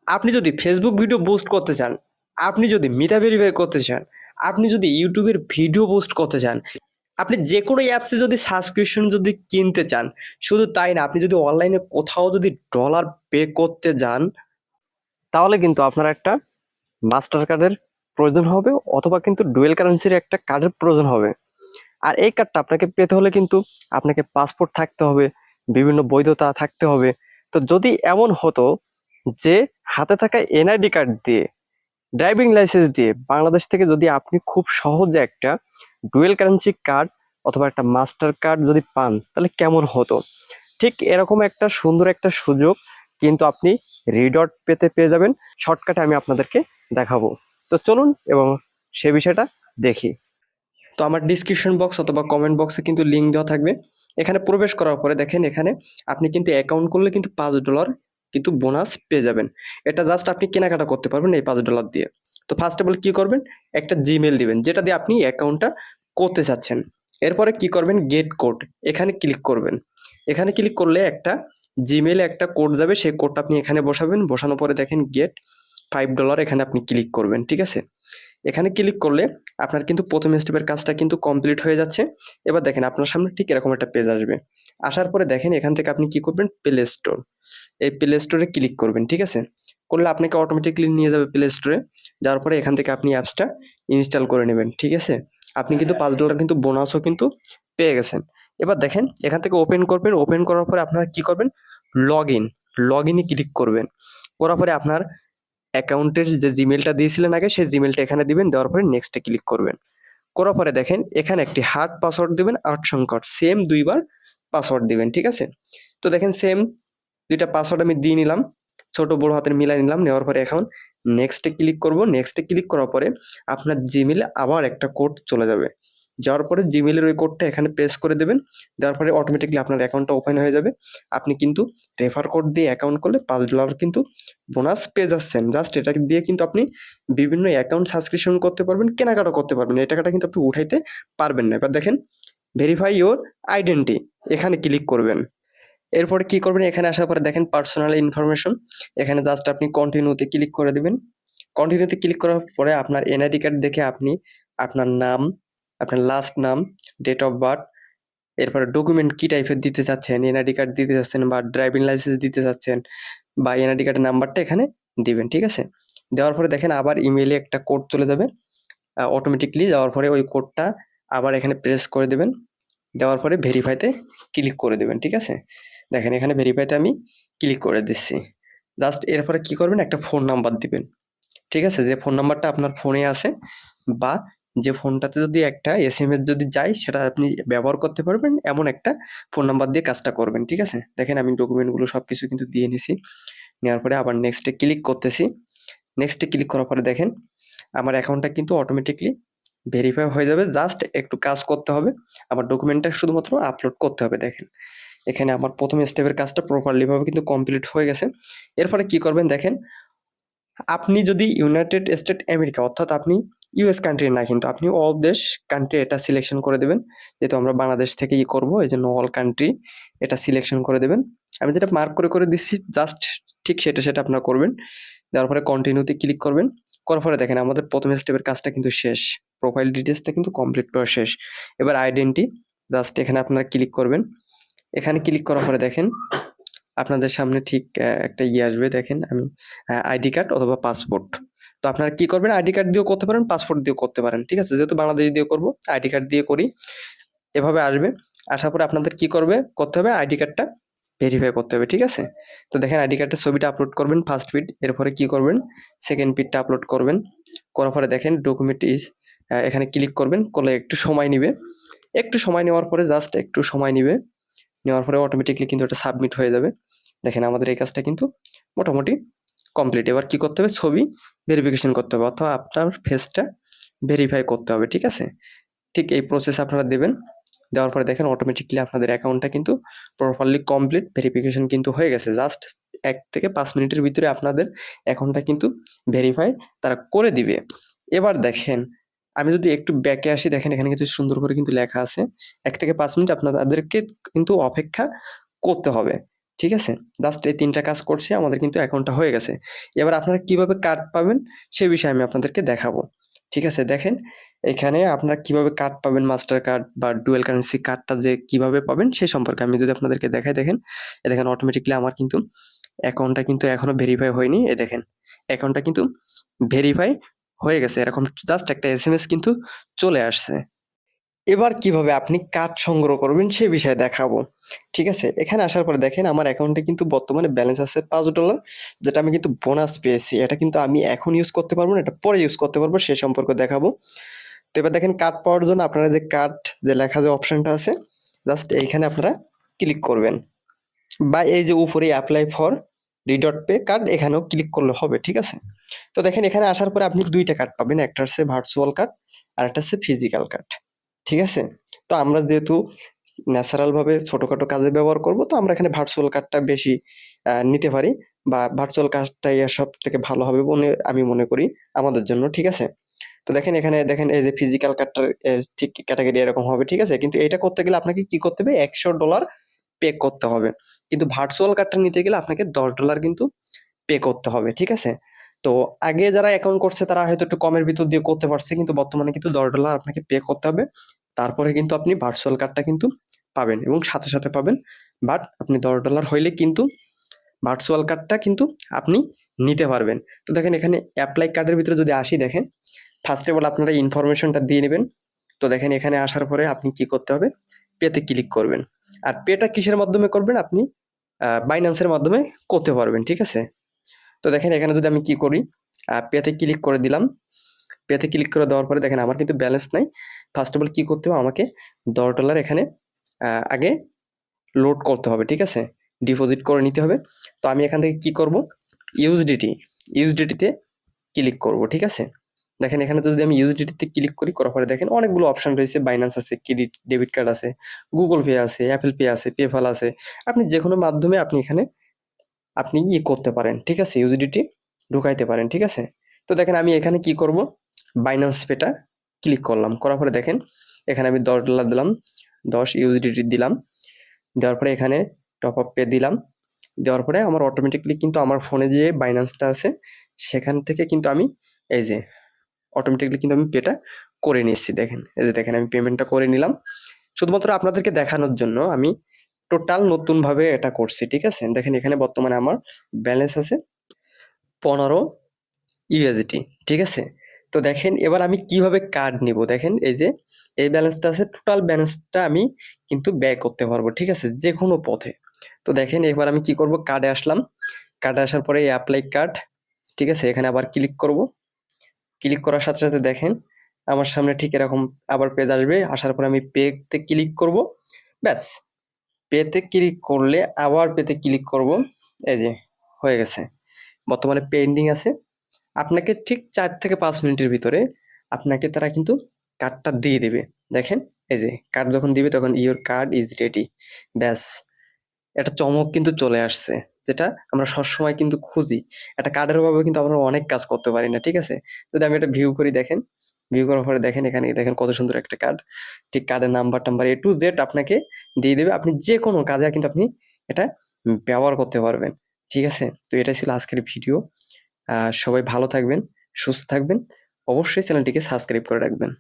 আপনি যদি Facebook video post করতে চান, আপনি যদি মিটা ভেরিফাই করতে চান, আপনি যদি ইউটিউবের ভিডিও পোস্ট করতে চান, আপনি যে কোনো অ্যাপসে যদি সাবস্ক্রিপশন যদি কিনতে চান, শুধু তাই না, আপনি যদি অনলাইনে কোথাও যদি ডলার পে করতে যান, তাহলে কিন্তু আপনার একটা মাস্টার কার্ডের প্রয়োজন হবে, অথবা কিন্তু ডুয়েল কারেন্সির একটা কার্ডের প্রয়োজন হবে। আর এই কার্ডটা আপনাকে পেতে হলে কিন্তু আপনাকে পাসপোর্ট থাকতে হবে, বিভিন্ন বৈধতা থাকতে হবে। তো যদি এমন হতো যে হাতে থাকা এনআইডি কার্ড দিয়ে, ড্রাইভিং লাইসেন্স দিয়ে বাংলাদেশ থেকে যদি আপনি খুব সহজে একটা ডুয়েল কারেন্সি কার্ড অথবা একটা মাস্টার কার্ড যদি পান, তাহলে কেমন হতো। ঠিক এরকম একটা সুন্দর একটা সুযোগ কিন্তু আপনি রিডট পেয়ে যাবেন। শর্টকাটে আমি আপনাদেরকে দেখাবো। তো চলুন এবং সে বিষয়টা দেখি। তো আমার ডিসক্রিপশন বক্স অথবা কমেন্ট বক্সে কিন্তু লিঙ্ক দেওয়া থাকবে। এখানে প্রবেশ করার পরে দেখেন, এখানে আপনি কিন্তু অ্যাকাউন্ট করলে কিন্তু $5 কিন্তু বোনাস পেয়ে যাবেন। এটা জাস্ট আপনি কেনাকাটা করতে পারবেন এই $5 দিয়ে। তো ফার্স্ট অফ অল কি করবেন, একটা জিমেল দিবেন যেটা দিয়ে আপনি অ্যাকাউন্টটা করতে চাচ্ছেন। এরপরে কি করবেন, গেট কোড, এখানে ক্লিক করবেন। এখানে ক্লিক করলে একটা জিমেলে একটা কোড যাবে, সেই কোডটা আপনি এখানে বসাবেন। বসানোর পরে দেখেন গেট $5, এখানে আপনি ক্লিক করবেন। ঠিক আছে, এখানে ক্লিক করলে আপনার কিন্তু প্রথম স্টেপের কাজটা কিন্তু কমপ্লিট হয়ে যাচ্ছে। এবার দেখেন আপনার সামনে ঠিক এরকম একটা পেজ আসবে। আসার পরে দেখেন এখান থেকে আপনি কি করবেন, প্লে স্টোর, এই প্লে স্টোরে ক্লিক করবেন। ঠিক আছে, করলে আপনাকে অটোমেটিকলি নিয়ে যাবে প্লে স্টোরে। যাওয়ার পরে এখান থেকে আপনি অ্যাপসটা ইনস্টল করে নেবেন। ঠিক আছে, আপনি কিন্তু $5 কিন্তু বোনাসও কিন্তু পেয়ে গেছেন। এবার দেখেন এখান থেকে ওপেন করবেন। ওপেন করার পরে আপনারা কি করবেন, লগ ইন, লগ ইনে ক্লিক করবেন। করার পরে আপনার অ্যাকাউন্টের যে জিমেলটা দিয়েছিলেন আগে, সেই জিমেলটা এখানে দিবেন। দেওয়ার পরে নেক্সটে ক্লিক করবেন। করার পরে দেখেন এখানে একটি হার্ড পাসওয়ার্ড দিবেন, ৮ সংখ্যার সেম ২ বার পাসওয়ার্ড দিবেন। ঠিক আছে, তো দেখেন সেম ২টা পাসওয়ার্ড আমি দিয়ে নিলাম, ছোট বড় হাতের মিলাই নিলাম। নেওয়ার পরে এখন নেক্সটে ক্লিক করব। নেক্সটে ক্লিক করার পরে আপনার জিমেলে আবার একটা কোড চলে যাবে। যাওয়ার পরে জিমেলের ওই কোডটা এখানে পেস্ট করে দেবেন। দেওয়ার পরে অটোমেটিকলি আপনার অ্যাকাউন্টটা ওপেন হয়ে যাবে। আপনি কিন্তু রেফার কোড দিয়ে অ্যাকাউন্ট করলে $5 কিন্তু বোনাস পেয়ে যাচ্ছেন। জাস্ট এটা দিয়ে কিন্তু আপনি বিভিন্ন অ্যাকাউন্ট সাবস্ক্রিপশন করতে পারবেন, কেনাকাটা করতে পারবেন। এই টাকাটা কিন্তু আপনি উঠাইতে পারবেন না। এবার দেখেন ভেরিফাই ইওর আইডেন্টি, এখানে ক্লিক করবেন। এরপরে কি করবেন, এখানে আসার পরে দেখেন পার্সোনাল ইনফরমেশন, এখানে জাস্ট আপনি কন্টিনিউতে ক্লিক করে দিবেন। কন্টিনিউতে ক্লিক করার পরে আপনার এনআইডি কার্ড দেখে আপনি আপনার নাম, আপনার লাস্ট নাম, ডেট অফ বার্থ, এরপরে ডকুমেন্ট কি টাইপের দিতে চাচ্ছেন, এনআইডি কার্ড দিতে চাচ্ছেন বা ড্রাইভিং লাইসেন্স দিতে চাচ্ছেন বা এনআইডি কার্ডের নাম্বারটা এখানে দিবেন। ঠিক আছে, দেওয়ার পরে দেখেন আবার ইমেইলে একটা কোড চলে যাবে অটোমেটিকলি। যাওয়ার পরে ওই কোডটা আবার এখানে প্রেস করে দেবেন। দেওয়ার পরে ভেরিফাইতে ক্লিক করে দেবেন। ঠিক আছে, দেখেন এখানে ভেরিফাইতে আমি ক্লিক করে দিচ্ছি। জাস্ট এরপরে কি করবেন, একটা ফোন নাম্বার দিবেন। ঠিক আছে, যে ফোন নাম্বারটা আপনার ফোনে আছে বা যে ফোনটাতে যদি একটা এসএমএস যদি যায় সেটা আপনি ব্যবহার করতে পারবেন, এমন একটা ফোন নাম্বার দিয়ে কাজটা করবেন। ঠিক আছে, দেখেন আমি ডকুমেন্টগুলো সবকিছু কিন্তু দিয়ে নিছি। নেওয়ার পরে আবার নেক্সটে ক্লিক করতেছি। নেক্সটে ক্লিক করার পরে দেখেন আমার অ্যাকাউন্টটা কিন্তু অটোমেটিকলি ভেরিফাই হয়ে যাবে। জাস্ট একটু কাজ করতে হবে, আমার ডকুমেন্টটা শুধুমাত্র আপলোড করতে হবে। দেখেন এখানে আমার প্রথম স্টেপের কাজটা প্রপারলি ভাবে কিন্তু কমপ্লিট হয়ে গেছে। এরপরে কি করবেন দেখেন, আপনি যদি ইউনাইটেড স্টেট আমেরিকা অর্থাৎ আপনি ইউএস কান্ট্রি না, কিন্তু আপনি অল দেশ কান্ট্রি এটা সিলেকশন করে দেবেন। যেহেতু আমরা বাংলাদেশ থেকেই করব, এই জন্য অল কান্ট্রি এটা সিলেকশন করে দেবেন। আমি যেটা মার্ক করে দিচ্ছি জাস্ট ঠিক সেটা আপনারা করবেন। দেওয়ার পরে কন্টিনিউতে ক্লিক করবেন। করার পরে দেখেন আমাদের প্রথম স্টেপের কাজটা কিন্তু শেষ, প্রোফাইল ডিটেলসটা কিন্তু কমপ্লিট করা শেষ। এবার আইডেন্টি, জাস্ট এখানে আপনারা ক্লিক করবেন। এখানে ক্লিক করার পরে দেখেন আপনাদের সামনে ঠিক একটা আসবে। দেখেন আমি আইডি কার্ড অথবা পাসপোর্ট। তো আপনারা কি করবেন, আইডি কার্ড দিয়েও করতে পারেন, পাসপোর্ট দিয়েও করতে পারেন। ঠিক আছে, যেহেতু বাংলাদেশ দিয়ে করব, আইডি কার্ড দিয়ে করি। এভাবে আসবে। আসার পরে আপনাদের কি করতে হবে, আইডি কার্ডটা ভেরিফাই করতে হবে। ঠিক আছে, তো দেখেন আইডি কার্ডের ছবিটা আপলোড করবেন ফার্স্ট পিট, এরপরে কি করবেন সেকেন্ড পিটটা আপলোড করবেন। করার পরে দেখেন ডকুমেন্ট ইজ, এখানে ক্লিক করবেন। করলে একটু সময় নিবে, একটু সময় নেওয়ার পরে জাস্ট একটু সময় নিবে। নেওয়ার পরে অটোমেটিকলি কিন্তু এটা সাবমিট হয়ে যাবে। দেখেন আমাদের এই কাজটা কিন্তু মোটামুটি কমপ্লিট। এবার কি করতে হবে, ছবি ভেরিফিকেশন করতে হবে অথবা আপনার ফেসটা ভেরিফাই করতে হবে। ঠিক আছে, ঠিক এই প্রসেস আপনারা দেবেন। দেওয়ার পরে দেখেন অটোমেটিকলি আপনাদের অ্যাকাউন্টটা কিন্তু প্রপারলি কমপ্লিট, ভেরিফিকেশন কিন্তু হয়ে গেছে। জাস্ট ১ থেকে ৫ মিনিটের ভিতরে আপনাদের অ্যাকাউন্টটা কিন্তু ভেরিফাই তারা করে দিবে। এবার দেখেন আমি যদি একটু ব্যাকে আসি, দেখেন এখানে কিন্তু সুন্দর করে কিন্তু লেখা আছে ১ থেকে ৫ মিনিট আপনাদেরকে কিন্তু অপেক্ষা করতে হবে। ঠিক আছে? জাস্ট এই ৩ টা কাজ করছি, আমাদের কিন্তু অ্যাকাউন্টটা হয়ে গেছে। এবার আপনারা কিভাবে কার্ড পাবেন সে বিষয়ে আমি আপনাদেরকে দেখাবো। ঠিক আছে? দেখেন এখানে আপনারা কিভাবে কার্ড পাবেন, মাস্টার কার্ড বা ডুয়াল কারেন্সি কার্ডটা যে কিভাবে পাবেন সে সম্পর্কে আমি যদি আপনাদেরকে দেখাই, দেখেন এই দেখেন অটোমেটিক্যালি আমার কিন্তু অ্যাকাউন্টটা কিন্তু এখনো ভেরিফাই হয়নি। এই দেখেন অ্যাকাউন্টটা কিন্তু ভেরিফাই হয়ে গেছে। এরকম জাস্ট একটা এসএমএস কিন্তু চলে আসছে। এবার কিভাবে আপনি কার্ড সংগ্রহ করবেন সে বিষয়ে দেখাবো। ঠিক আছে? এখানে আসার পরে দেখেন আমার অ্যাকাউন্টে কিন্তু বর্তমানে ব্যালেন্স আছে $5, যেটা আমি কিন্তু বোনাস পেয়েছি। এটা কিন্তু আমি এখন ইউজ করতে পারবো না, এটা পরে ইউজ করতে পারবো, সে সম্পর্কে দেখাবো। তো এবার দেখেন কার্ড পাওয়ার জন্য আপনারা যে কার্ড যে লেখা যে অপশনটা আছে, জাস্ট এইখানে আপনারা ক্লিক করবেন, বা এই যে উপরে অ্যাপ্লাই ফর রিডট পে কার্ড এখানেও ক্লিক করলে হবে। ঠিক আছে? তো দেখেন এখানে আসার পরে আপনি ২ টা কার্ড পাবেন। একটা হচ্ছে ভার্চুয়াল কার্ড আর একটা হচ্ছে ফিজিক্যাল কার্ড। ঠিক আছে? তো আমরা যেহেতু ন্যাচারাল ভাবে ছোটখাটো কাজে ব্যবহার করব, তো আমরা এখানে ভার্চুয়াল কার্ডটা বেশি নিতে পারি, বা ভার্চুয়াল কার্ডটাই সব থেকে ভালো হবে বলে আমি মনে করি আমাদের জন্য। ঠিক আছে? তো দেখেন এখানে দেখেন এই যে ফিজিক্যাল কার্ডটার ঠিক ক্যাটাগরি এরকম হবে। ঠিক আছে? কিন্তু এটা করতে গেলে আপনাকে কি করতে হবে, $100 পে করতে হবে। কিন্তু ভার্চুয়াল কার্ডটা নিতে গেলে আপনাকে $10 কিন্তু পে করতে হবে। ঠিক আছে? তো আগে যারা অ্যাকাউন্ট করছে তারা হয়তো একটু কমের ভিতর দিয়ে করতে পারছে, কিন্তু বর্তমানে কিন্তু $10 আপনাকে পে করতে হবে। তারপরে কিন্তু আপনি ভার্চুয়াল কার্ডটা কিন্তু পাবেন, এবং সাথে সাথে পাবেন। বাট আপনি $10 হইলে কিন্তু ভার্চুয়াল কার্ডটা কিন্তু আপনি নিতে পারবেন। তো দেখেন এখানে অ্যাপ্লাই কার্ডের ভিতরে যদি আসি, দেখেন ফার্স্ট অফ অল আপনারা ইনফরমেশনটা দিয়ে নেবেন। তো দেখেন এখানে আসার পরে আপনি কি করতে হবে, পেতে ক্লিক করবেন। আর পেটা কিসের মাধ্যমে করবেন, আপনি বাইন্যান্সের মাধ্যমে করতে পারবেন। ঠিক আছে? তো দেখেন এখানে যদি আমি কি করি, পেতে ক্লিক করে দিলাম। পেতে ক্লিক করে দেওয়ার পরে দেখেন আমার কিন্তু ব্যালেন্স নাই। ফার্স্ট অফ অল কি করতে হবে, আমাকে $10 এখানে আগে লোড করতে হবে। ঠিক আছে? ডিপোজিট করে নিতে হবে। তো আমি এখান থেকে কি করব, ইউএসডিটিতে ক্লিক করব। ঠিক আছে? দেখেন এখানে যদি আমি ইউএসডিটিতে ক্লিক করি, করার পরে দেখেন অনেকগুলো অপশন রয়েছে। বাইন্যান্স আছে, ক্রেডিট ডেবিট কার্ড আছে, গুগল পে আছে, অ্যাপল পে আছে, পেপ্যাল আছে। আপনি যে কোনো মাধ্যমে আপনি এখানে আপনি করতে পারেন। ঠিক আছে? ইউএসডিটি ঢুকাইতে পারেন। ঠিক আছে? তো দেখেন আমি এখানে কি করব, বাইন্যান্স পেটা ক্লিক করলাম, করার পরে দেখেন এখানে আমি $10 দিলাম, 10 ইউএসডিটি দিলাম। দেওয়ার পরে এখানে টপ আপ পে দিলাম। দেওয়ার পরে আমার অটোমেটিকলি কিন্তু আমার ফোনে যে বাইন্যান্সটা আছে সেখান থেকে কিন্তু আমি এই যে অটোমেটিকলি কিন্তু আমি পেটা করে নিচ্ছি। দেখেন এই যে দেখেন আমি পেমেন্টটা করে নিলাম। শুধুমাত্র আপনাদেরকে দেখানোর জন্য আমি টোটাল নতুন ভাবে এটা করছি। ঠিক আছে? দেখেন এখানে বর্তমানে আমার ব্যালেন্স আছে 15 ইউএসডি। ঠিক আছে? তো দেখেন এবার আমি কিভাবে কার্ড নিব, দেখেন এই যে এই ব্যালেন্সটা আছে, টোটাল ব্যালেন্সটা আমি কিন্তু ব্যয় করতে পারবো। ঠিক আছে? যে কোনো পথে। তো দেখেন এবার আমি কি করব, কার্ডে আসলাম। কার্ডে আসার পরে অ্যাপ্লাই কার্ড। ঠিক আছে? এখানে আবার ক্লিক করব। ক্লিক করার সাথে সাথে দেখেন আমার সামনে ঠিক এরকম আবার পেজ আসবে। আসার পরে আমি পেতে ক্লিক করব। ব্যাস, পেতে ক্লিক করলে আবার পেতে ক্লিক করব। এই যে হয়ে গেছে, বর্তমানে পেন্ডিং আছে। আপনাকে ঠিক ৪ থেকে ৫ মিনিটের ভিতরে আপনাকে তারা কিন্তু কার্ডটা দিয়ে দেবে। দেখেন এই যে কার্ড যখন দিবে তখন ইওর কার্ড ইজ রেডি। ব্যাস, একটা চমক কিন্তু চলে আসছে, যেটা আমরা সবসময় কিন্তু খুঁজি। একটা কার্ডের অভাবে কিন্তু আমরা অনেক কাজ করতে পারি না। ঠিক আছে? যদি আমি এটা ভিউ করি, দেখেন ভিউ করার পরে দেখেন এখানে দেখেন কত সুন্দর একটা কার্ড। ঠিক কার্ডের নাম্বার টাম্বার এ টু জেড আপনাকে দিয়ে দেবে। আপনি যে কোনো কাজে কিন্তু আপনি এটা ব্যবহার করতে পারবেন। ঠিক আছে? তো এটাই ছিল আজকের ভিডিও। সবাই ভালো থাকবেন, সুস্থ থাকবেন। অবশ্যই চ্যানেলটিকে সাবস্ক্রাইব করে রাখবেন।